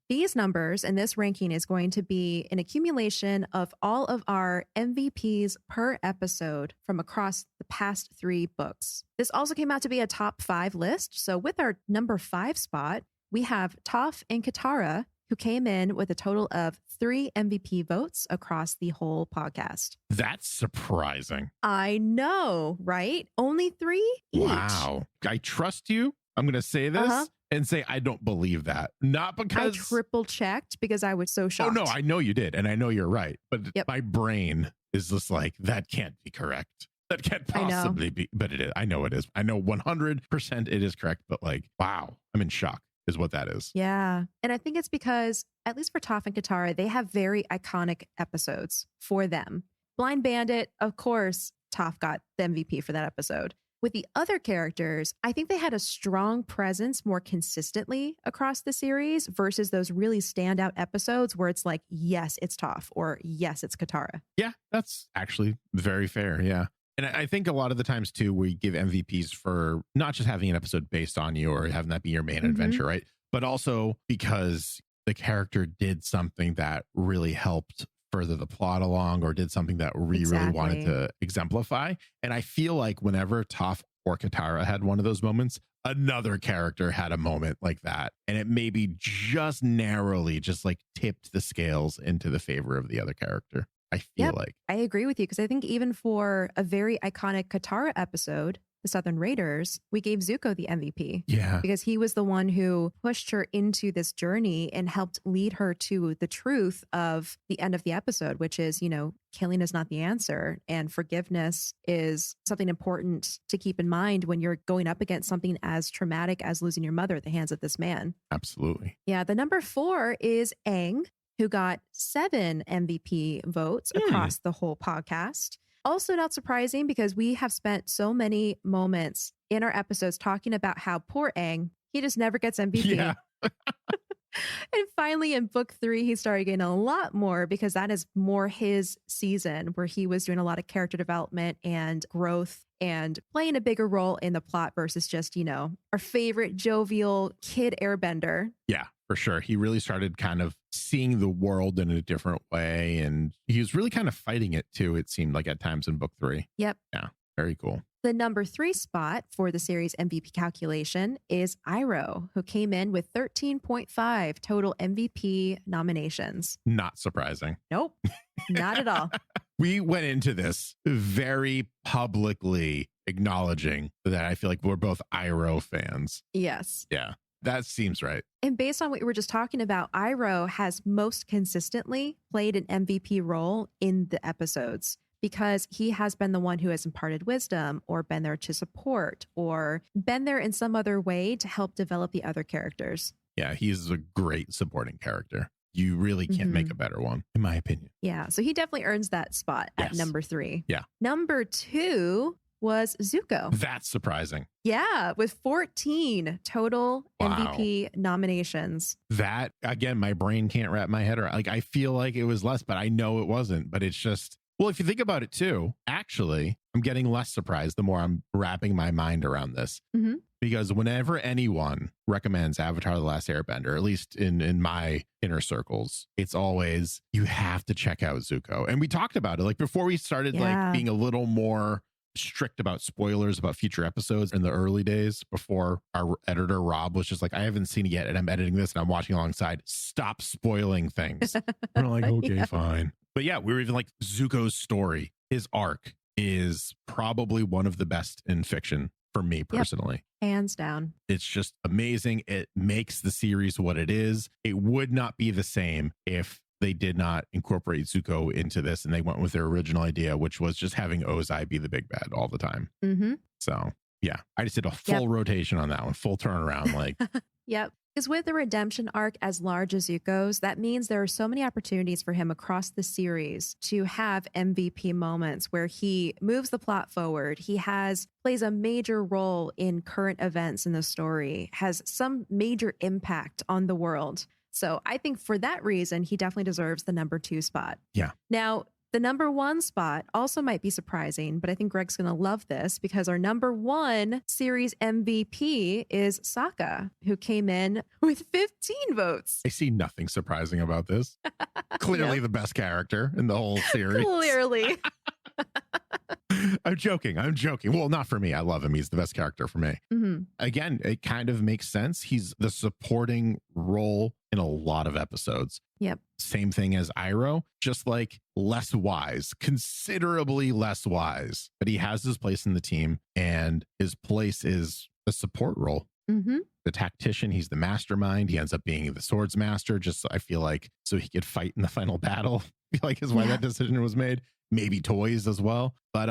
These numbers and this ranking is going to be an accumulation of all of our MVPs per episode from across the past 3 books. This also came out to be a top 5 list. So with our number 5 spot, we have Toph and Katara, who came in with a total of 3 MVP votes across the whole podcast. That's surprising. I know, right? Only 3 each. Wow. I trust you. I'm going to say this and say I don't believe that. Not because... I triple checked because I was so shocked. Oh, no, I know you did. And I know you're right. But my brain is just like, that can't be correct. That can't possibly be. But it is. I know it is. I know 100% it is correct. But like, wow, I'm in shock. Is what that is. Yeah. And I think it's because, at least for Toph and Katara, they have very iconic episodes for them. Blind Bandit, of course, Toph got the MVP for that episode. With the other characters, I think they had a strong presence more consistently across the series versus those really standout episodes where it's like, yes, it's Toph, or yes, it's Katara. Yeah, that's actually very fair. Yeah. And I think a lot of the times, too, we give MVPs for not just having an episode based on you or having that be your main adventure, right? But also because the character did something that really helped further the plot along, or did something that we really wanted to exemplify. And I feel like whenever Toph or Katara had one of those moments, another character had a moment like that. And it maybe just narrowly just like tipped the scales into the favor of the other character. I feel like. I agree with you, because I think even for a very iconic Katara episode, the Southern Raiders, we gave Zuko the MVP. Yeah. Because he was the one who pushed her into this journey and helped lead her to the truth of the end of the episode, which is, you know, killing is not the answer. And forgiveness is something important to keep in mind when you're going up against something as traumatic as losing your mother at the hands of this man. Absolutely. Yeah. The number 4 is Aang, who got 7 MVP votes across the whole podcast. Also not surprising, because we have spent so many moments in our episodes talking about how poor Aang, he just never gets MVP. Yeah. And finally, in book 3, he started getting a lot more because that is more his season where he was doing a lot of character development and growth and playing a bigger role in the plot versus just, our favorite jovial kid airbender. Yeah, for sure. He really started kind of seeing the world in a different way. And he was really kind of fighting it too, it seemed like at times in book 3. Yep. Yeah, very cool. The number 3 spot for the series MVP calculation is Iroh, who came in with 13.5 total MVP nominations. Not surprising. Nope, not at all. We went into this very publicly acknowledging that I feel like we're both Iroh fans. Yes. Yeah, that seems right. And based on what we were just talking about, Iroh has most consistently played an MVP role in the episodes, because he has been the one who has imparted wisdom or been there to support or been there in some other way to help develop the other characters. Yeah, he's a great supporting character. You really can't make a better one, in my opinion. Yeah, so he definitely earns that spot at number 3. Yeah. Number 2 was Zuko. That's surprising. Yeah, with 14 total MVP nominations. That, again, my brain can't wrap my head around. Like, I feel like it was less, but I know it wasn't. But it's just... Well, if you think about it too, actually, I'm getting less surprised the more I'm wrapping my mind around this. Mm-hmm. Because whenever anyone recommends Avatar: The Last Airbender, at least in my inner circles, it's always, you have to check out Zuko. And we talked about it, like before we started like being a little more strict about spoilers about future episodes in the early days, before our editor Rob was just like, I haven't seen it yet and I'm editing this and I'm watching alongside, stop spoiling things. We're like, okay, fine. But yeah, we were even like, Zuko's story, his arc is probably one of the best in fiction for me personally. Hands down. It's just amazing. It makes the series what it is. It would not be the same if they did not incorporate Zuko into this and they went with their original idea, which was just having Ozai be the big bad all the time. Mm-hmm. So yeah, I just did a full rotation on that one, full turnaround. Like, Yep. Because with the redemption arc as large as Zuko's, that means there are so many opportunities for him across the series to have MVP moments where he moves the plot forward. He plays a major role in current events in the story, has some major impact on the world. So I think for that reason, he definitely deserves the number 2 spot. Yeah. Now, the number 1 spot also might be surprising, but I think Greg's going to love this because our number 1 series MVP is Sokka, who came in with 15 votes. I see nothing surprising about this. Clearly the best character in the whole series. Clearly. I'm joking. Well, not for me. I love him. He's the best character for me. Mm-hmm. Again, it kind of makes sense. He's the supporting role in a lot of episodes. Yep. Same thing as Iroh, just like less wise, considerably less wise. But he has his place in the team, and his place is a support role. Mm-hmm. The tactician, he's the mastermind. He ends up being the swords master, just I feel like so he could fight in the final battle. I feel like is why that decision was made. Maybe toys as well. But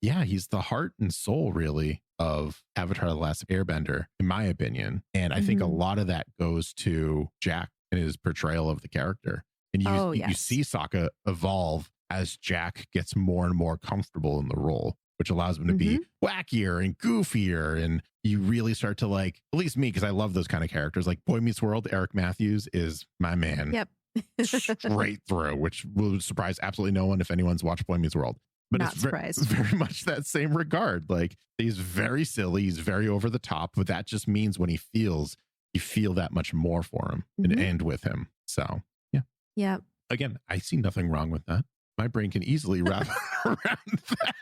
yeah, he's the heart and soul really of Avatar: The Last Airbender, in my opinion. And I think a lot of that goes to Jack and his portrayal of the character. And you see Sokka evolve as Jack gets more and more comfortable in the role, which allows him to be wackier and goofier. And you really start to like, at least me, because I love those kind of characters. Like Boy Meets World, Eric Matthews is my man. Yep. Straight through, which will surprise absolutely no one if anyone's watched Boy Meets World. But not it's surprised. Very much that same regard. Like he's very silly, he's very over the top, but that just means when he feels, you feel that much more for him and with him. So yeah. Yeah. Again, I see nothing wrong with that. My brain can easily wrap around that.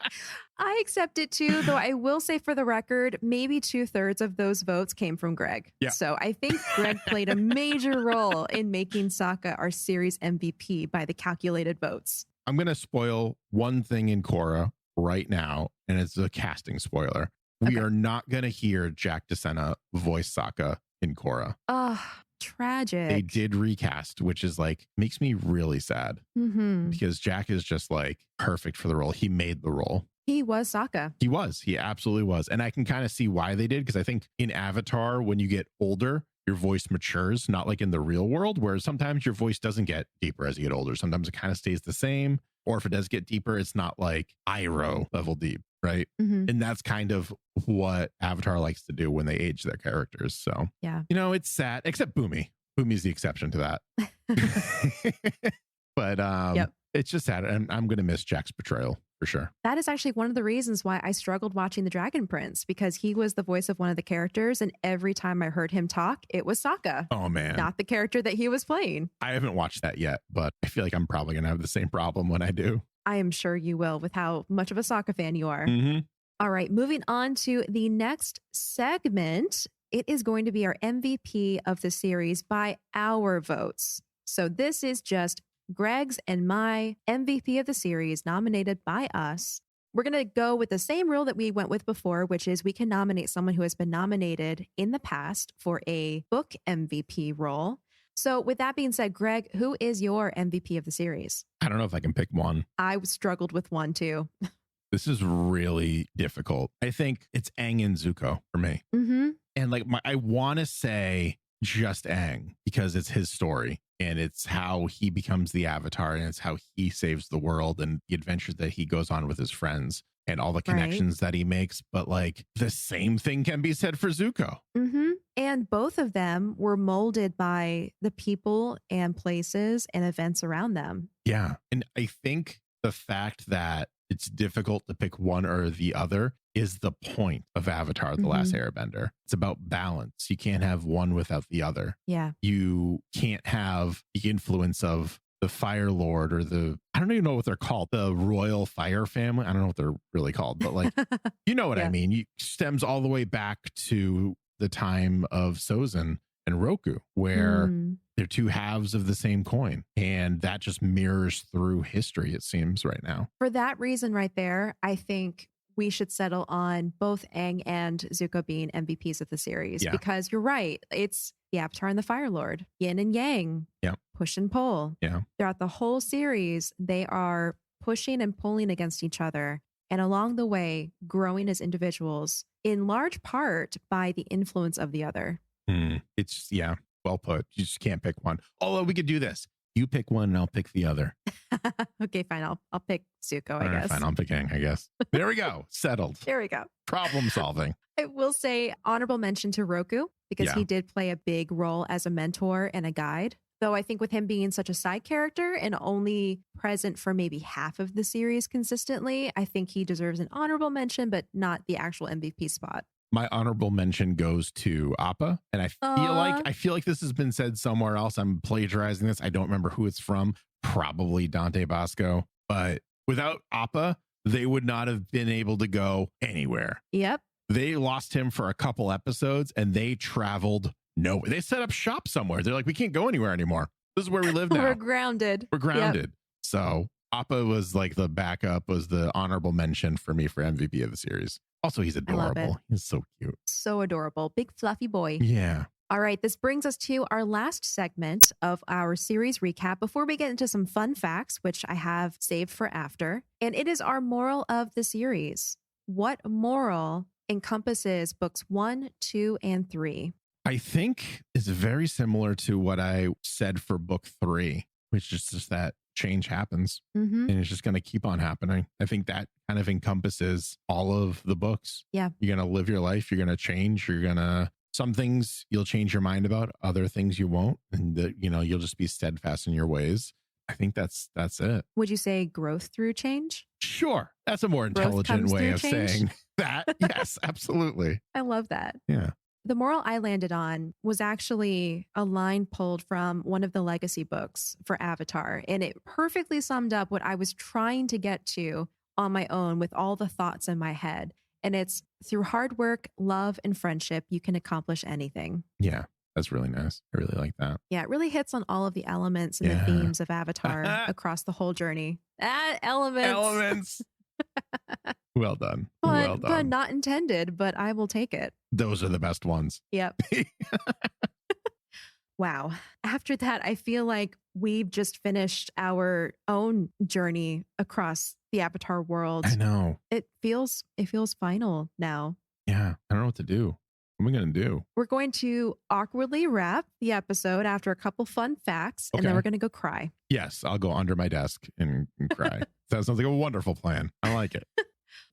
I accept it too, though I will say for the record, maybe 2/3 of those votes came from Greg. Yeah. So I think Greg played a major role in making Sokka our series MVP by the calculated votes. I'm going to spoil one thing in Korra right now, and it's a casting spoiler. We are not going to hear Jack DeSena voice Sokka in Korra. Oh, tragic. They did recast, which is like, makes me really sad because Jack is just like perfect for the role. He made the role. He was Sokka. He absolutely was. And I can kind of see why they did, because I think in Avatar, when you get older, your voice matures, not like in the real world, where sometimes your voice doesn't get deeper as you get older. Sometimes it kind of stays the same. Or if it does get deeper, it's not like Iroh level deep, right? And that's kind of what Avatar likes to do when they age their characters. So, yeah, you know, it's sad, except Boomy. Fumi's the exception to that. But Yep. it's just sad. And I'm going to miss Jack's portrayal for sure. That is actually one of the reasons why I struggled watching The Dragon Prince, because he was the voice of one of the characters. And every time I heard him talk, it was Sokka. Oh, man. Not the character that he was playing. I haven't watched that yet, but I feel like I'm probably going to have the same problem when I do. I am sure you will, with how much of a Sokka fan you are. Mm-hmm. All right, moving on to the next segment. It is going to be our MVP of the series by our votes. So this is just Greg's and my MVP of the series nominated by us. We're going to go with the same rule that we went with before, which is we can nominate someone who has been nominated in the past for a book MVP role. So with that being said, Greg, who is your MVP of the series? I don't know if I can pick one. I struggled with one too. This is really difficult. I think it's Aang and Zuko for me. Mm-hmm. And like I want to say just Aang because it's his story and it's how he becomes the Avatar and it's how he saves the world and the adventures that he goes on with his friends and all the connections that he makes. But like the same thing can be said for Zuko. Mm-hmm. And both of them were molded by the people and places and events around them. Yeah. And I think the fact that it's difficult to pick one or the other is the point of Avatar, The Last Airbender. It's about balance. You can't have one without the other. Yeah. You can't have the influence of the Fire Lord or I don't even know what they're called, the Royal Fire Family. I don't know what they're really called, but like, you know what I mean? It stems all the way back to the time of Sozin and Roku, where they're two halves of the same coin. And that just mirrors through history, it seems, right now. For that reason right there, I think we should settle on both Aang and Zuko being MVPs of the series. Yeah. Because you're right. It's the Avatar and the Fire Lord, yin and yang, push and pull. Yeah. Throughout the whole series, they are pushing and pulling against each other. And along the way, growing as individuals, in large part by the influence of the other. It's, well put. You just can't pick one. Although we could do this. You pick one and I'll pick the other. Okay, fine. I'll pick Zuko, I guess. Fine, I'll pick Aang, I guess. There we go. Settled. There we go. Problem solving. I will say honorable mention to Roku because he did play a big role as a mentor and a guide. Though I think with him being such a side character and only present for maybe half of the series consistently, I think he deserves an honorable mention, but not the actual MVP spot. My honorable mention goes to Appa, and I feel like this has been said somewhere else. I'm plagiarizing this. I don't remember who it's from. Probably Dante Bosco. But without Appa, they would not have been able to go anywhere. Yep. They lost him for a couple episodes, and they traveled nowhere. They set up shop somewhere. They're like, we can't go anywhere anymore. This is where we live now. We're grounded. Yep. So Appa was like the backup, was the honorable mention for me for MVP of the series. Also, he's adorable. He's so cute. So adorable. Big fluffy boy. Yeah. All right. This brings us to our last segment of our series recap before we get into some fun facts, which I have saved for after. And it is our moral of the series. What moral encompasses books 1, 2, and 3? I think it's very similar to what I said for book 3, which is just that change happens and it's just going to keep on happening. I think that kind of encompasses all of the books. Yeah. You're going to live your life. You're going to change. Some things you'll change your mind about, other things you won't. And you'll just be steadfast in your ways. I think that's it. Would you say growth through change? Sure. That's a more intelligent way of saying that. Yes, absolutely. I love that. Yeah. The moral I landed on was actually a line pulled from one of the legacy books for Avatar. And it perfectly summed up what I was trying to get to on my own with all the thoughts in my head. And it's through hard work, love, and friendship, you can accomplish anything. Yeah, that's really nice. I really like that. Yeah, it really hits on all of the elements and the themes of Avatar across the whole journey. Elements. Well done. But not intended, but I will take it. Those are the best ones. Yep. Wow. After that, I feel like we've just finished our own journey across the Avatar world. I know. It feels final now. Yeah. I don't know what to do. What am I going to do? We're going to awkwardly wrap the episode after a couple fun facts, and then we're going to go cry. Yes. I'll go under my desk and cry. That sounds like a wonderful plan. I like it.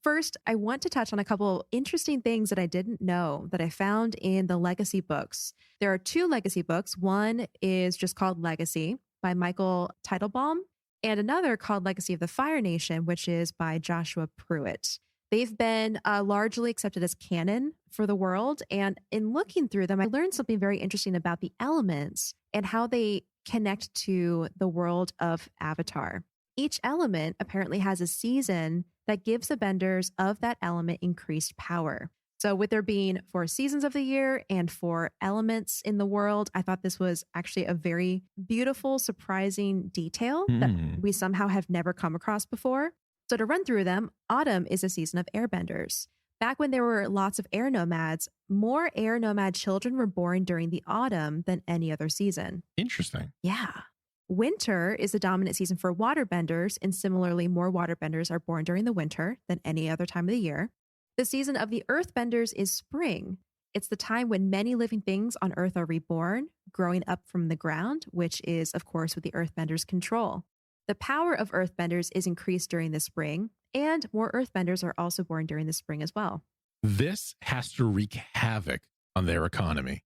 First, I want to touch on a couple interesting things that I didn't know that I found in the legacy books. There are 2 legacy books. One is just called Legacy by Michael Teitelbaum, and another called Legacy of the Fire Nation, which is by Joshua Pruitt. They've been largely accepted as canon for the world. And in looking through them, I learned something very interesting about the elements and how they connect to the world of Avatar. Each element apparently has a season that gives the benders of that element increased power. So with there being 4 seasons of the year and 4 elements in the world, I thought this was actually a very beautiful, surprising detail that we somehow have never come across before. So to run through them, autumn is a season of airbenders. Back when there were lots of air nomads, more air nomad children were born during the autumn than any other season. Interesting. Yeah. Winter is the dominant season for waterbenders, and similarly, more waterbenders are born during the winter than any other time of the year. The season of the earthbenders is spring. It's the time when many living things on Earth are reborn, growing up from the ground, which is, of course, what the earthbenders control. The power of earthbenders is increased during the spring, and more earthbenders are also born during the spring as well. This has to wreak havoc on their economy.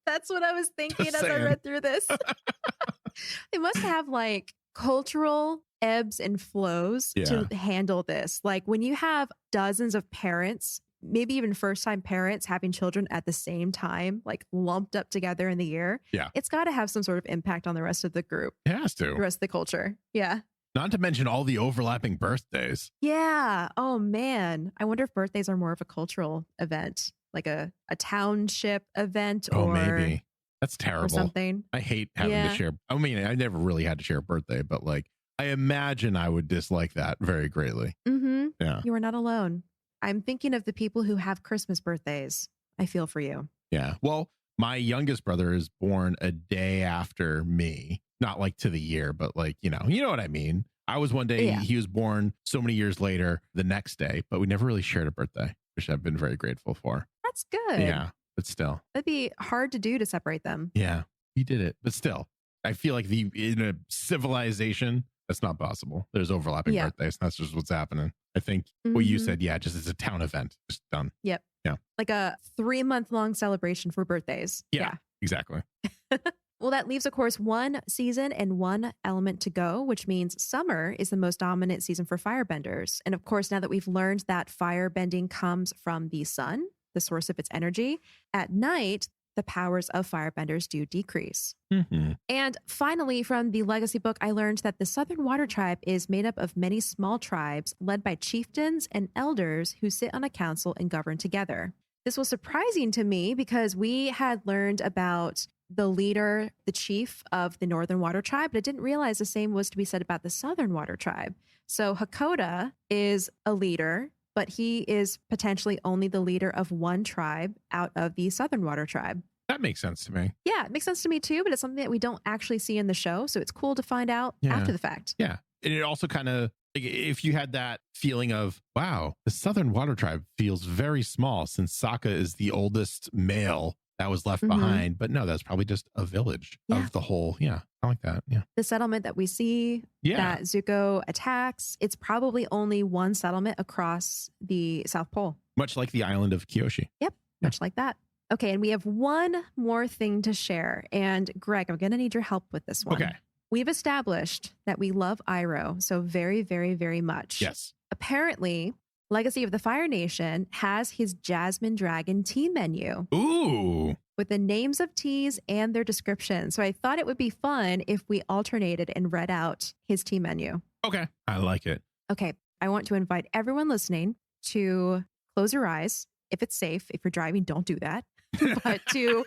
That's what I was thinking Just as I saying. read through this. They must have like cultural ebbs and flows to handle this. Like when you have dozens of parents, maybe even first-time parents having children at the same time, like lumped up together in the year, it's got to have some sort of impact on the rest of the group. It has to. The rest of the culture. Yeah. Not to mention all the overlapping birthdays. Yeah. Oh, man. I wonder if birthdays are more of a cultural event, like a township event or maybe. That's terrible. Or something. I hate having to share. I mean, I never really had to share a birthday, but like, I imagine I would dislike that very greatly. Mm-hmm. Yeah. You are not alone. I'm thinking of the people who have Christmas birthdays. I feel for you. Yeah. Well, my youngest brother is born a day after me. Not like to the year, but like, you know what I mean? I was one day, he was born so many years later the next day, but we never really shared a birthday, which I've been very grateful for. That's good. Yeah. But still. That'd be hard to do to separate them. Yeah. He did it. But still, I feel like in a civilization, that's not possible. There's overlapping birthdays. That's just what's happening. I think what you said, just it's a town event. Just done. Yep. Yeah. Like a 3-month-long celebration for birthdays. Yeah. Exactly. Well, that leaves, of course, 1 season and 1 element to go, which means summer is the most dominant season for firebenders. And of course, now that we've learned that firebending comes from the sun, the source of its energy, at night, the powers of firebenders do decrease. Mm-hmm. And finally, from the legacy book, I learned that the Southern Water Tribe is made up of many small tribes led by chieftains and elders who sit on a council and govern together. This was surprising to me because we had learned about the leader, the chief of the Northern Water Tribe, but I didn't realize the same was to be said about the Southern Water Tribe. So Hakoda is a leader, but he is potentially only the leader of 1 tribe out of the Southern Water Tribe. That makes sense to me. Yeah, it makes sense to me too, but it's something that we don't actually see in the show. So it's cool to find out after the fact. Yeah. And it also kind of, like, if you had that feeling of, wow, the Southern Water Tribe feels very small since Sokka is the oldest male that was left behind. But no, that's probably just a village of the whole. Yeah, I like that. Yeah. The settlement that we see that Zuko attacks, it's probably only 1 settlement across the South Pole. Much like the island of Kyoshi. Yep, much like that. Okay, and we have 1 more thing to share. And Greg, I'm going to need your help with this one. Okay. We've established that we love Iroh so very, very, very much. Yes. Apparently, Legacy of the Fire Nation has his Jasmine Dragon tea menu. Ooh. With the names of teas and their description. So I thought it would be fun if we alternated and read out his tea menu. Okay. I like it. Okay. I want to invite everyone listening to close your eyes. If it's safe, if you're driving, don't do that. But to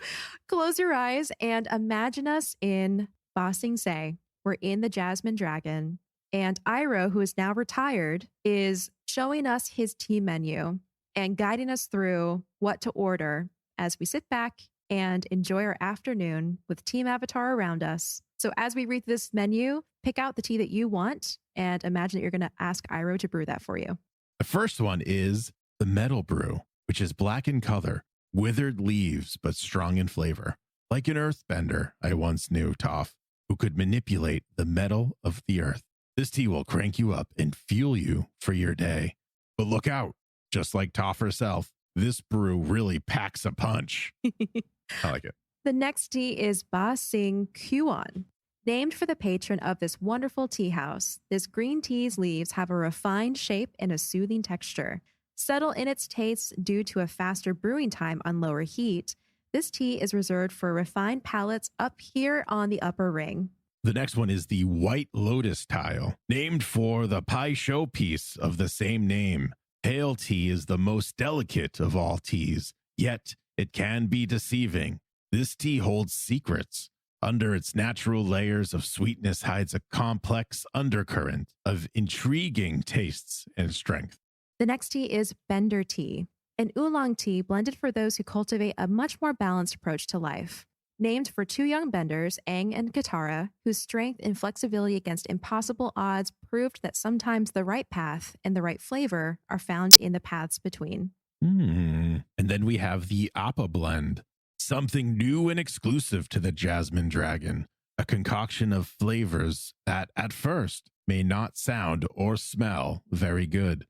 close your eyes and imagine us in Ba Sing Se. We're in the Jasmine Dragon. And Iroh, who is now retired, is showing us his tea menu and guiding us through what to order as we sit back and enjoy our afternoon with Team Avatar around us. So as we read this menu, pick out the tea that you want and imagine that you're going to ask Iroh to brew that for you. The first one is the Metal Brew, which is black in color, withered leaves, but strong in flavor. Like an earthbender I once knew, Toph, who could manipulate the metal of the earth. This tea will crank you up and fuel you for your day. But look out, just like Toph herself, this brew really packs a punch. I like it. The next tea is Ba Sing Kuan. Named for the patron of this wonderful tea house, this green tea's leaves have a refined shape and a soothing texture. Subtle in its taste due to a faster brewing time on lower heat, this tea is reserved for refined palates up here on the upper ring. The next one is the White Lotus tile, named for the pie show piece of the same name. Pale tea is the most delicate of all teas, yet it can be deceiving. This tea holds secrets. Under its natural layers of sweetness hides a complex undercurrent of intriguing tastes and strength. The next tea is Bender tea, an oolong tea blended for those who cultivate a much more balanced approach to life. Named for two young benders, Aang and Katara, whose strength and flexibility against impossible odds proved that sometimes the right path and the right flavor are found in the paths between. And then we have the Appa blend. Something new and exclusive to the Jasmine Dragon, a concoction of flavors that at first may not sound or smell very good.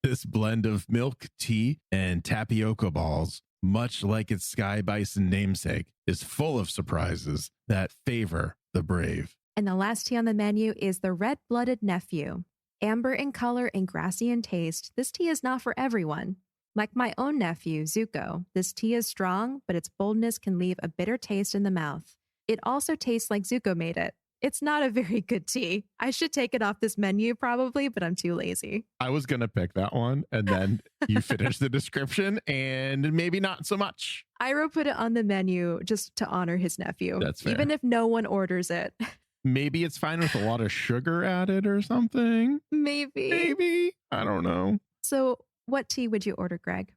This blend of milk, tea, and tapioca balls, much like its sky bison namesake, is full of surprises that favor the brave. And the last tea on the menu is the Red-Blooded Nephew. Amber in color and grassy in taste, this tea is not for everyone. Like my own nephew, Zuko, this tea is strong, but its boldness can leave a bitter taste in the mouth. It also tastes like Zuko made it. It's not a very good tea. I should take it off this menu probably, but I'm too lazy. I was going to pick that one, and then you finish the description, and maybe not so much. Iroh put it on the menu just to honor his nephew. That's fair. Even if no one orders it. Maybe it's fine with a lot of sugar added or something. Maybe. I don't know. So what tea would you order, Greg?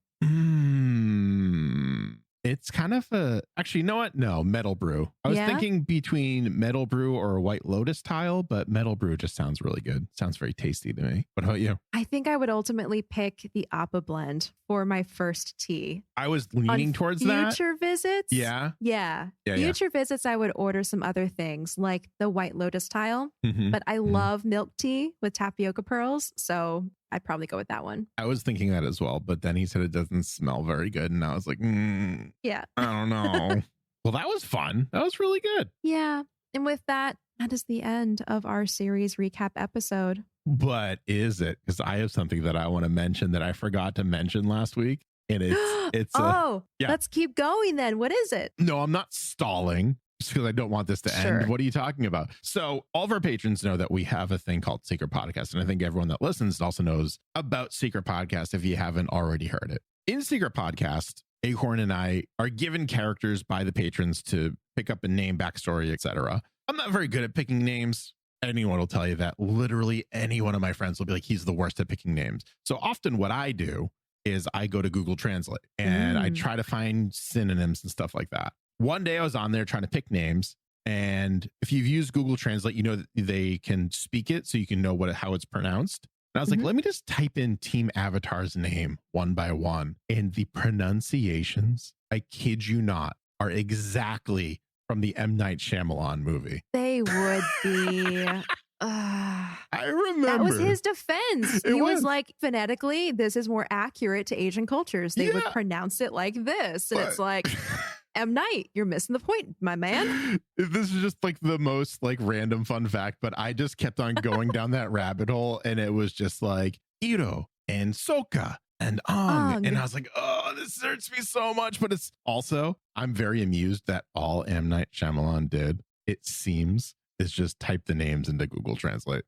It's kind of actually, you know what? No, Metal Brew. I was thinking between Metal Brew or a White Lotus tile, but Metal Brew just sounds really good. Sounds very tasty to me. What about you? I think I would ultimately pick the Appa blend for my first tea. I was leaning towards that. Future visits? Yeah. Future visits, I would order some other things like the White Lotus tile, but I love milk tea with tapioca pearls, so I'd probably go with that one. I was thinking that as well, but then he said it doesn't smell very good, and I was like, yeah, I don't know. Well, that was fun. That was really good. Yeah. And with that, that is the end of our series recap episode. But is it? Because I have something that I want to mention that I forgot to mention last week. And it's let's keep going then. What is it? No, I'm not stalling just because I don't want this to end. What are you talking about? So all of our patrons know that we have a thing called Secret Podcast. And I think everyone that listens also knows about Secret Podcast if you haven't already heard it. In Secret Podcast, Acorn and I are given characters by the patrons to pick up a name, backstory, etc. I'm not very good at picking names. Anyone will tell you that. Literally any one of my friends will be like, he's the worst at picking names. So often what I do is I go to Google Translate and I try to find synonyms and stuff like that. One day I was on there trying to pick names, and if you've used Google Translate, you know that they can speak it so you can know how it's pronounced. And I was like, let me just type in Team Avatar's name one by one. And the pronunciations, I kid you not, are exactly from the M. Night Shyamalan movie. They would be. I remember. That was his defense. He was like, phonetically, this is more accurate to Asian cultures. They would pronounce it like this. And it's like, M. Night, you're missing the point, my man. This is just like the most like random fun fact, but I just kept on going down that rabbit hole, and it was just like Iro and Sokka and Ang. And I was like, oh, this hurts me so much. But it's also, I'm very amused that all M. Night Shyamalan did, it seems, is just type the names into Google Translate.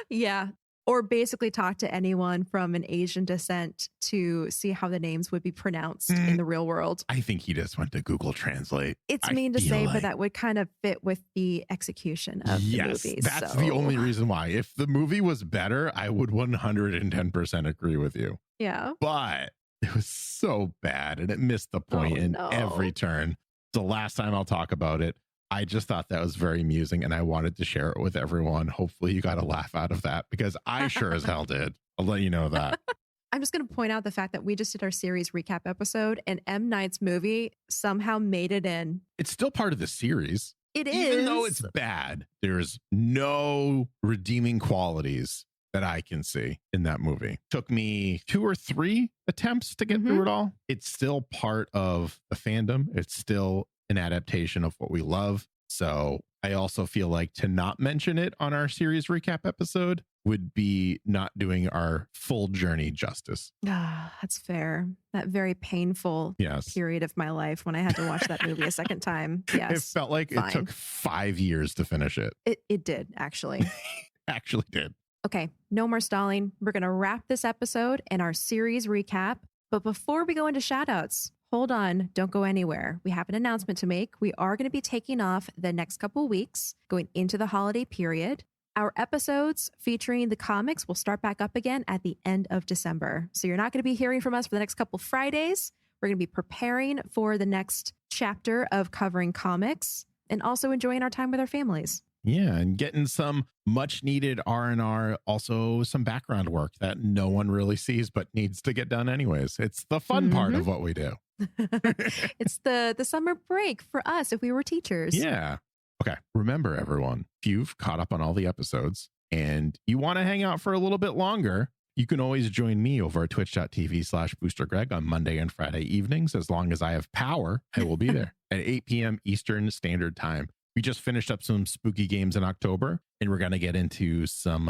Yeah. Or basically talk to anyone from an Asian descent to see how the names would be pronounced in the real world. I think he just went to Google Translate. It's mean to say, but that would kind of fit with the execution of the movies. That's the only reason why. If the movie was better, I would 110% agree with you. Yeah. But it was so bad, and it missed the point in every turn. The last time I'll talk about it. I just thought that was very amusing, and I wanted to share it with everyone. Hopefully you got a laugh out of that, because I sure as hell did. I'll let you know that. I'm just going to point out the fact that we just did our series recap episode, and M. Night's movie somehow made it in. It's still part of the series. It is. Even though it's bad, there's no redeeming qualities that I can see in that movie. Took me 2 or 3 attempts to get through it all. It's still part of the fandom. It's still an adaptation of what we love. So I also feel like to not mention it on our series recap episode would be not doing our full journey justice. Ah, that's fair. That very painful period of my life when I had to watch that movie a second time. Yes. It felt like it took 5 years to finish it. It did, actually. Actually did. Okay, no more stalling. We're going to wrap this episode and our series recap. But before we go into shoutouts, hold on, don't go anywhere. We have an announcement to make. We are going to be taking off the next couple weeks, going into the holiday period. Our episodes featuring the comics will start back up again at the end of December. So you're not going to be hearing from us for the next couple Fridays. We're going to be preparing for the next chapter of covering comics and also enjoying our time with our families. Yeah, and getting some much needed R&R, also some background work that no one really sees but needs to get done anyways. It's the fun part of what we do. It's the summer break for us if we were teachers. Yeah. Okay. Remember, everyone, if you've caught up on all the episodes and you want to hang out for a little bit longer, you can always join me over at twitch.tv/BoosterGreg on Monday and Friday evenings. As long as I have power, I will be there at 8 p.m. Eastern Standard Time. We just finished up some spooky games in October, and we're going to get into some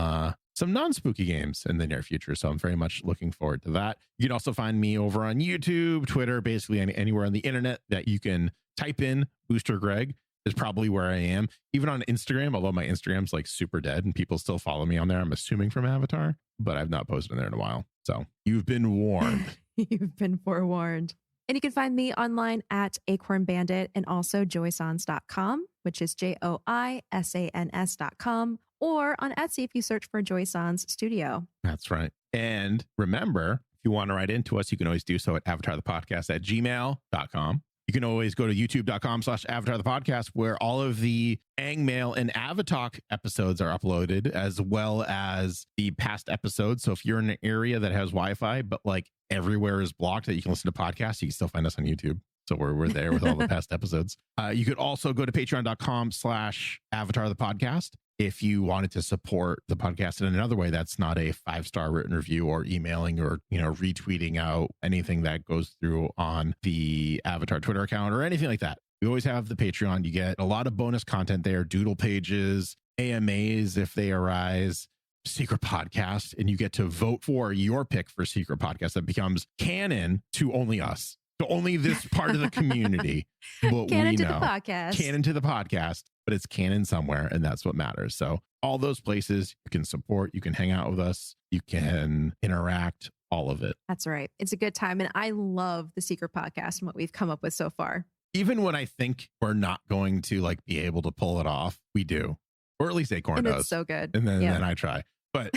non-spooky games in the near future. So I'm very much looking forward to that. You can also find me over on YouTube, Twitter, basically anywhere on the internet that you can type in Booster Greg is probably where I am. Even on Instagram, although my Instagram's like super dead and people still follow me on there, I'm assuming from Avatar, but I've not posted in there in a while. So you've been warned. You've been forewarned. And you can find me online at Acorn Bandit and also joysans.com, which is JOISANS.com, or on Etsy if you search for Joy Sans Studio. That's right. And remember, if you want to write into us, you can always do so at avatarthepodcast@gmail.com. You can always go to youtube.com/avatarthepodcast, where all of the Angmail and Avatar episodes are uploaded, as well as the past episodes. So if you're in an area that has Wi-Fi, but like everywhere is blocked that you can listen to podcasts, you can still find us on YouTube. So we're there with all the past episodes. You could also go to patreon.com/avatarthepodcast if you wanted to support the podcast in another way that's not a 5-star written review or emailing or, retweeting out anything that goes through on the Avatar Twitter account or anything like that. We always have the Patreon. You get a lot of bonus content there, doodle pages, AMAs if they arise, secret podcast, and you get to vote for your pick for secret podcast that becomes canon to only us. To only this part of the community. Canon to the podcast. Canon to the podcast, but it's canon somewhere, and that's what matters. So all those places you can support, you can hang out with us, you can interact, all of it. That's right. It's a good time. And I love the secret podcast and what we've come up with so far. Even when I think we're not going to be able to pull it off, we do. Or at least Acorn does. It's so good. And then I try. But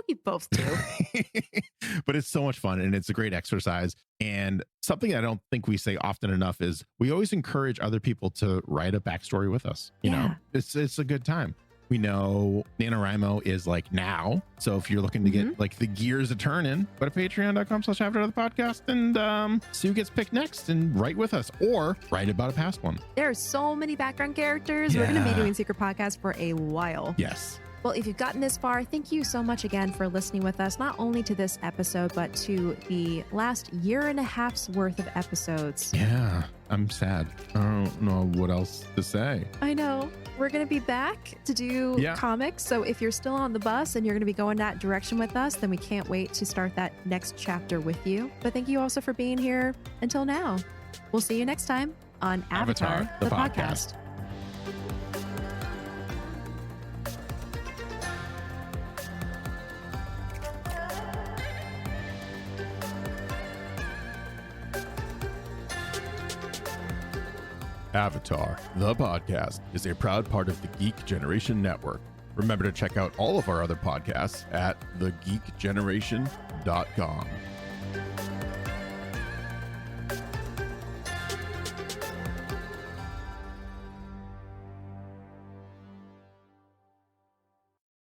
we both do. But it's so much fun and it's a great exercise. And something I don't think we say often enough is we always encourage other people to write a backstory with us. You know, it's a good time. We know NaNoWriMo is now. So if you're looking to get the gears a turning, go to patreon.com/avatarthepodcast and see who gets picked next and write with us or write about a past one. There are so many background characters. Yeah. We're going to be doing secret podcasts for a while. Yes. Well, if you've gotten this far, thank you so much again for listening with us, not only to this episode, but to the last year and a half's worth of episodes. Yeah, I'm sad. I don't know what else to say. I know. We're going to be back to do comics. So if you're still on the bus and you're going to be going that direction with us, then we can't wait to start that next chapter with you. But thank you also for being here until now. We'll see you next time on Avatar the podcast. Avatar, the podcast, is a proud part of the Geek Generation Network. Remember to check out all of our other podcasts at thegeekgeneration.com.